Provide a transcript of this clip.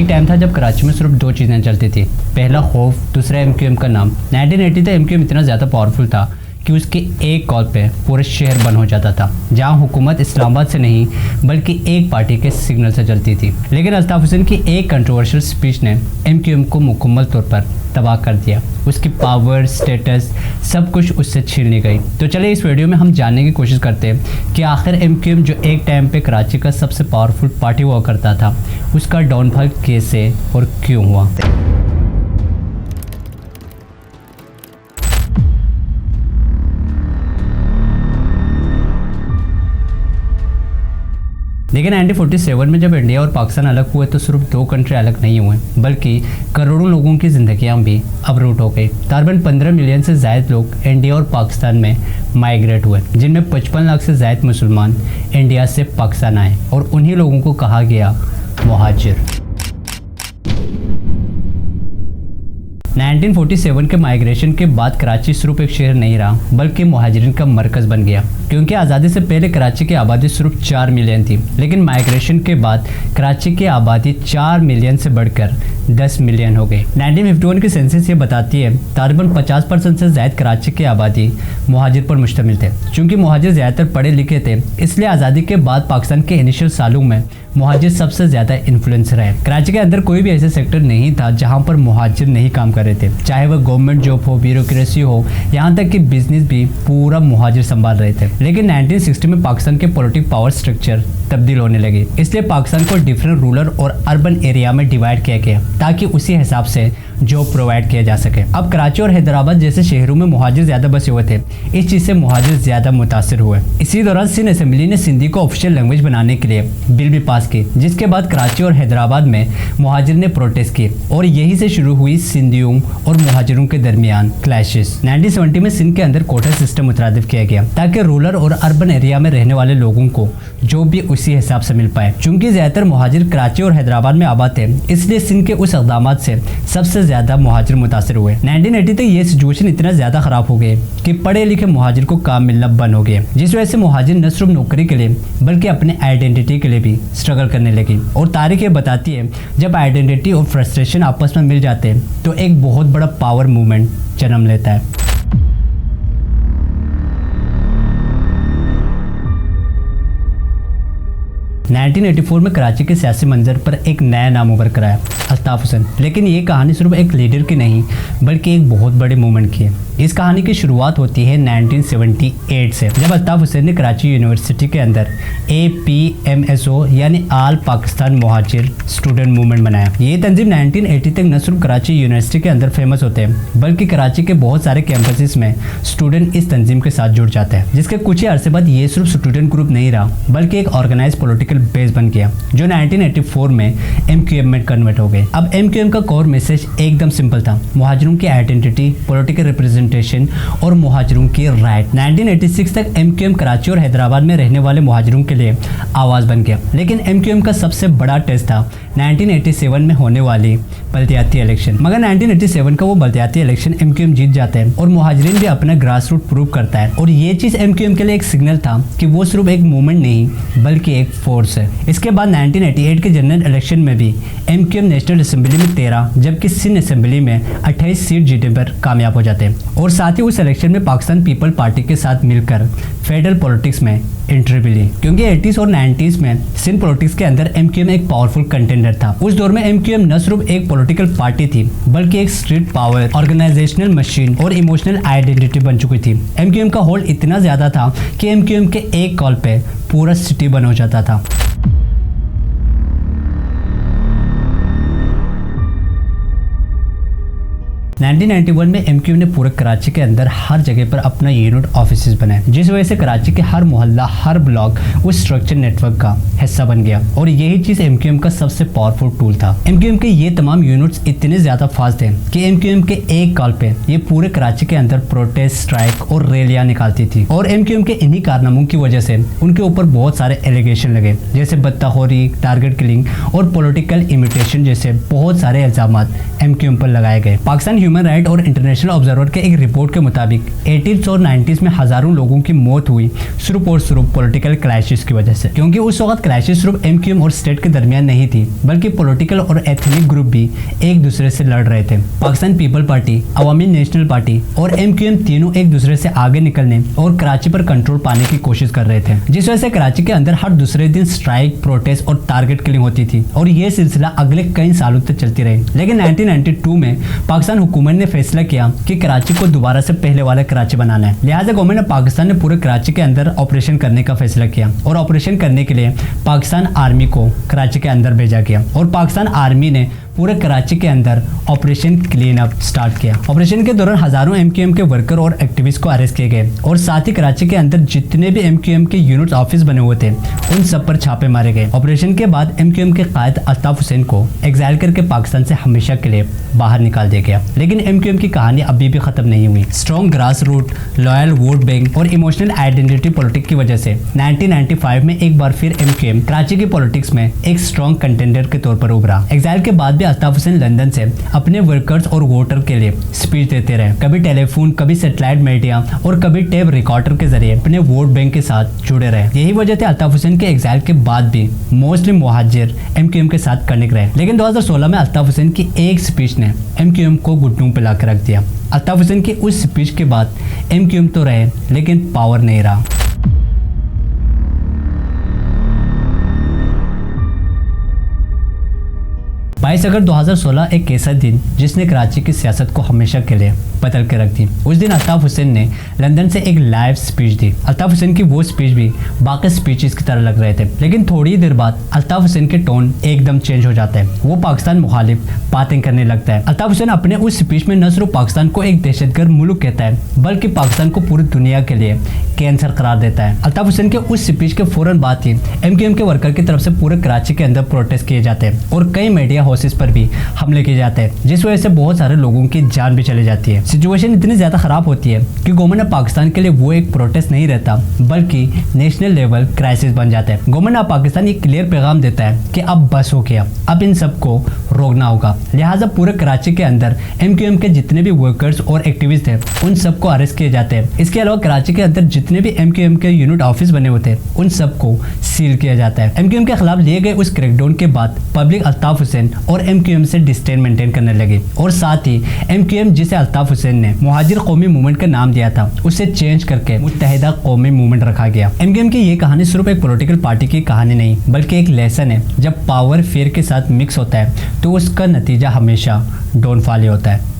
एक टाइम था जब कराची में सिर्फ दो चीज़ें चलती थी, पहला खौफ, दूसरा एमक्यूएम का नाम। 1980 तक एमक्यूएम इतना ज़्यादा पावरफुल था कि उसके एक कॉल पे पूरे शहर बंद हो जाता था, जहां हुकूमत इस्लामाबाद से नहीं बल्कि एक पार्टी के सिग्नल से चलती थी। लेकिन अल्ताफ हुसैन की एक कंट्रोवर्शियल स्पीच ने एमक्यूएम को मुकम्मल तौर पर तबाह कर दिया। उसकी पावर, स्टेटस, सब कुछ उससे छीन ली गई। तो चलिए इस वीडियो में हम जानने की कोशिश करते हैं कि आखिर एमक्यूएम जो एक टाइम पे कराची का सबसे पावरफुल पार्टी हुआ करता था, उसका डाउनफॉल कैसे और क्यों हुआ। लेकिन 1947 में जब इंडिया और पाकिस्तान अलग हुए तो सिर्फ दो कंट्री अलग नहीं हुए, बल्कि करोड़ों लोगों की ज़िंदगियां भी अवरुद्ध हो गई। तकरीबन 15 मिलियन से ज़ायद लोग इंडिया और पाकिस्तान में माइग्रेट हुए, जिनमें 55 लाख से ज़ायद मुसलमान इंडिया से पाकिस्तान आए और उन्हीं लोगों को कहा गया मुहाजिर। 1947 के माइग्रेशन के बाद कराची सिर्फ एक शहर नहीं रहा बल्कि मुहाजिरिन का मरकज़ बन गया, क्योंकि आज़ादी से पहले कराची की आबादी सिर्फ 4 मिलियन थी। लेकिन माइग्रेशन के बाद कराची की आबादी 4 मिलियन से बढ़कर 10 मिलियन हो गई। 1951 की सेंसस ये बताती है तकरीबन 50% से ज़ायद कराची की आबादी मुहाजिर पर मुश्तमिल थे। चूँकि मुहाजिर ज़्यादातर पढ़े लिखे थे, इसलिए आज़ादी के बाद पाकिस्तान के इनिशियल सालों में मुहाजिर सबसे ज़्यादा इन्फ्लुएंसर है। कराची के अंदर कोई भी ऐसे सेक्टर नहीं था जहाँ पर मुहाजिर नहीं काम कर रहे थे, चाहे वह गवर्नमेंट जॉब हो, ब्यूरोक्रेसी हो, यहाँ तक कि बिजनेस भी पूरा मुहाजिर संभाल रहे थे। लेकिन 1960 में पाकिस्तान के पॉलिटिक पावर स्ट्रक्चर तब्दील होने लगे, इसलिए पाकिस्तान को डिफरेंट रूरल और अर्बन एरिया में डिवाइड किया गया ताकि उसी हिसाब से जॉब प्रोवाइड किया जा सके। अब कराची और हैदराबाद जैसे शहरों में मुहाजिर ज़्यादा बसे हुए थे, इस चीज़ से मुहाजिर ज़्यादा मुतासिर हुए। इसी दौरान सिंध असेंबली ने सिंधी को ऑफिशियल लैंग्वेज बनाने के लिए बिल भी पास की, जिसके बाद कराची और हैदराबाद में मुहाजिर ने प्रोटेस्ट किए और यही से शुरू हुई सिंधियों और मुहाजिरों के दरमियान क्लैशेस। 1970 में सिंध के अंदर कोटा सिस्टम मुतरादिफ किया गया ताकि रूरल और अर्बन एरिया में रहने वाले लोगों को जॉब भी उसी हिसाब से मिल पाए। चूँकि ज़्यादातर मुहाजिर कराची और हैदराबाद में आबाद थे, इसलिए सिंध के उस इक़दाम से सबसे ज़्यादा मुहाजिर मुतासिर हुए। 1980 तक ये सिचुएशन इतना ज़्यादा ख़राब हो गए कि पढ़े लिखे मुहाजिर को काम मिलना बंद हो गया, जिस वजह से मुहाजिर न सिर्फ नौकरी के लिए बल्कि अपने आइडेंटिटी के लिए भी स्ट्रगल करने लगी। और तारीख ये बताती है जब आइडेंटिटी और फ्रस्ट्रेशन आपस में मिल जाते हैं तो एक बहुत बड़ा पावर मूवमेंट जन्म लेता है। – 1984 में कराची के सियासी मंजर पर एक नया नाम उभर कर आया, अल्ताफ हुसैन। लेकिन ये कहानी सिर्फ एक लीडर की नहीं बल्कि एक बहुत बड़े मूवमेंट की है। इस कहानी की शुरुआत होती है 1978 से, जब अल्ताफ हुसैन ने कराची यूनिवर्सिटी के अंदर APMSO यानी आल पाकिस्तान मुहाजिर स्टूडेंट मूवमेंट बनाया। ये तंजीम 1980 तक न सिर्फ कराची यूनिवर्सिटी के अंदर फेमस होते हैं बल्कि कराची के बहुत सारे कैंपसेस में स्टूडेंट इस तंजीम के साथ जुड़ जाते हैं, जिसके कुछ ही अरसे बाद ये सिर्फ स्टूडेंट ग्रुप नहीं रहा बल्कि एक ऑर्गेनाइज पॉलिटिकल बेस बन गया, जो 1984 में MQM में कन्वर्ट हो गए। अब MQM का कोर मैसेज एकदम सिंपल था, मुहाजिरों की आइडेंटिटी, पॉलिटिकल रिप्रेजेंटेशन और मुहाजिरों की राइट। 1986 तक MQM कराची और हैदराबाद में रहने वाले मुहाजिरों के लिए आवाज़ बन गया। लेकिन MQM का सबसे बड़ा टेस्ट था 1987 में होने वाली बल्दियाती इलेक्शन। मगर 1987 का वो बल्दियाती इलेक्शन MQM जीत जाता है और मुहाजिरीन भी अपना ग्रास रूट प्रूव करता है। और ये चीज़ MQM के लिए एक सिग्नल था कि वो सिर्फ एक मूवमेंट नहीं बल्कि एक फोर्स है। इसके बाद 1988 के जनरल इलेक्शन में भी MQM नेशनल असेंबली में 13 जबकि सिंध असेंबली में 28 सीट जीतने पर कामयाब हो जाते हैं। और साथ ही उस इलेक्शन में पाकिस्तान पीपल पार्टी के साथ मिलकर फेडरल पॉलिटिक्स में एंट्री भी ली, क्योंकि 80s और 90s में सिंध पॉलिटिक्स के अंदर MQM एक पावरफुल कंटेंडर था। उस दौर में MQM न सिर्फ एक पॉलिटिकल पार्टी थी बल्कि एक स्ट्रीट पावर, ऑर्गेनाइजेशनल मशीन और इमोशनल आइडेंटिटी बन चुकी थी। MQM का होल्ड इतना ज़्यादा था कि MQM के एक कॉल पे पूरा सिटी बंद हो जाता था। 1991 में MQM ने पूरे कराची के अंदर हर जगह पर अपना यूनिट ऑफिसेज बनाए, जिस वजह से कराची के हर मोहल्ला, हर ब्लॉक उस स्ट्रक्चर नेटवर्क का हिस्सा बन गया। और यही चीज़ MQM का सबसे पावरफुल टूल था। MQM के ये तमाम यूनिट्स इतने ज़्यादा फास्ट थे कि MQM के एक कॉल पे ये पूरे कराची के अंदर प्रोटेस्ट, स्ट्राइक और रैलियाँ निकालती थी। और MQM के इन्हीं कारनामों की वजह से उनके ऊपर बहुत सारे एलिगेशन लगे, जैसे बदतखोरी, टारगेट किलिंग और पॉलिटिकल इमिटेशन जैसे बहुत सारे इल्जाम MQM पर लगाए गए। पाकिस्तान ह्यूमन राइट और इंटरनेशनल ऑब्जर्वर के एक रिपोर्ट के मुताबिक 80s और 90s में हजारों लोगों की मौत हुई सिर्फ और सिर्फ पॉलिटिकल क्राइसिस की वजह से, क्योंकि उस वक्त क्राइसिस सिर्फ MQM और स्टेट के दरमियान नहीं थी, बल्कि पॉलिटिकल और एथनिक ग्रुप भी एक दूसरे से लड़ रहे थे। पाकिस्तान पीपल पार्टी, अवामी नेशनल पार्टी और MQM तीनों एक दूसरे से आगे निकलने और कराची पर कंट्रोल पाने की कोशिश कर रहे थे, जिस वजह से कराची के अंदर हर दूसरे दिन स्ट्राइक, प्रोटेस्ट और टारगेट किलिंग होती थी और ये सिलसिला अगले कई सालों तक चलती रही। लेकिन 1992 में पाकिस्तान हुकूमत ने फैसला किया कि कराची को दोबारा से पहले वाला कराची बनाना है। लिहाजा गवर्नमेंट ने पाकिस्तान ने पूरे कराची के अंदर ऑपरेशन करने का फैसला किया और ऑपरेशन करने के लिए पाकिस्तान आर्मी को कराची के अंदर भेजा गया और पाकिस्तान आर्मी ने पूरे कराची के अंदर ऑपरेशन क्लीन अप स्टार्ट किया। ऑपरेशन के दौरान हजारों MQM के वर्कर और एक्टिविस्ट को अरेस्ट किए गए और साथ ही कराची के अंदर जितने भी MQM के यूनिट ऑफिस बने हुए थे उन सब पर छापे मारे गए। ऑपरेशन के बाद MQM के कायद अल्ताफ हुसैन को एग्जाइल करके पाकिस्तान से हमेशा के लिए बाहर निकाल दिया गया। लेकिन MQM की कहानी अभी भी खत्म नहीं हुई। Strong grass root, loyal vote bank और इमोशनल आइडेंटिटी पॉलिटिक्स की वजह से 1995 में एक बार फिर MQM कराची की पॉलिटिक्स में एक स्ट्रॉन्ग कंटेंडर के तौर पर उभरा। एग्जाइल के बाद भी अल्ताफ हुसैन लंदन से अपने वर्कर्स और वोटर के लिए स्पीच देते रहे, कभी टेलीफोन, कभी सैटेलाइट मीडिया और कभी टेप रिकॉर्डर के जरिए अपने वोट बैंक के साथ जुड़े रहे। यही वजह थी अल्ताफ हुसैन के एग्जाइल के बाद भी मोस्टली मुहाजिर MQM के साथ कनेक्ट रहे। लेकिन 2016 में अल्ताफ हुसैन की एक स्पीच ने MQM को घुटनों पे लाकर रख दिया। अल्ताफ हुसैन की उस स्पीच के बाद MQM तो रहे लेकिन पावर नहीं रहा। 22 अगस्त 2016 एक ऐसा दिन जिसने कराची की सियासत को हमेशा के लिए बदल के रख दी। उस दिन अल्ताफ हुसैन ने लंदन से एक लाइव स्पीच दी। अल्ताफ हुसैन की वो स्पीच भी बाकी स्पीचेस की तरह लग रहे थे, लेकिन थोड़ी देर बाद अल्ताफ हुसैन के टोन एकदम चेंज हो जाता है। वो पाकिस्तान मुखालिफ बातें करने लगता है। अल्ताफ हुसैन अपने उस स्पीच में न सिर्फ पाकिस्तान को एक दहशतगर्द मुल्क कहता है, बल्कि पाकिस्तान को पूरी दुनिया के लिए कैंसर करार देता है। अल्ताफ हुसैन के उस स्पीच के फौरन बाद ही MQM के वर्कर की तरफ से पूरे कराची के अंदर प्रोटेस्ट किए जाते हैं और कई मीडिया हाउसेस पर भी हमले किए जाते हैं, जिस वजह से बहुत सारे लोगों की जान भी चली जाती है। सिचुएशन इतनी ज्यादा खराब होती है कि गवर्नमेंट ऑफ पाकिस्तान के लिए वो एक प्रोटेस्ट नहीं रहता, बल्कि नेशनल लेवल क्राइसिस बन जाता है। गवर्नमेंट ऑफ पाकिस्तान एक क्लियर पैगाम देता है कि अब बस हो गया, अब इन सबको रोकना होगा। लिहाजा पूरे कराची के अंदर MQM के जितने भी वर्कर्स और एक्टिविस्ट थे उन सबको अरेस्ट किए जाते हैं। इसके अलावा कराची के अंदर जितने भी MQM के यूनिट ऑफिस बने हुए थे उन सबको सील किया जाता है। MQM के खिलाफ लिए गए उस क्रैकडाउन के बाद पब्लिक अल्ताफ हुसैन और MQM से डिस्टेंस मेंटेन करने लगे और साथ ही MQM जिसे अल्ताफ हुसैन ने मुहाजिर कौमी मूवमेंट का नाम दिया था उसे चेंज करके मुत्तहिदा कौमी मूवमेंट रखा गया। MQM की ये कहानी सिर्फ एक पॉलिटिकल पार्टी की कहानी नहीं, बल्कि एक लेसन है। जब पावर फेयर के साथ मिक्स होता है तो उसका नतीजा हमेशा डाउनफॉल ही होता है।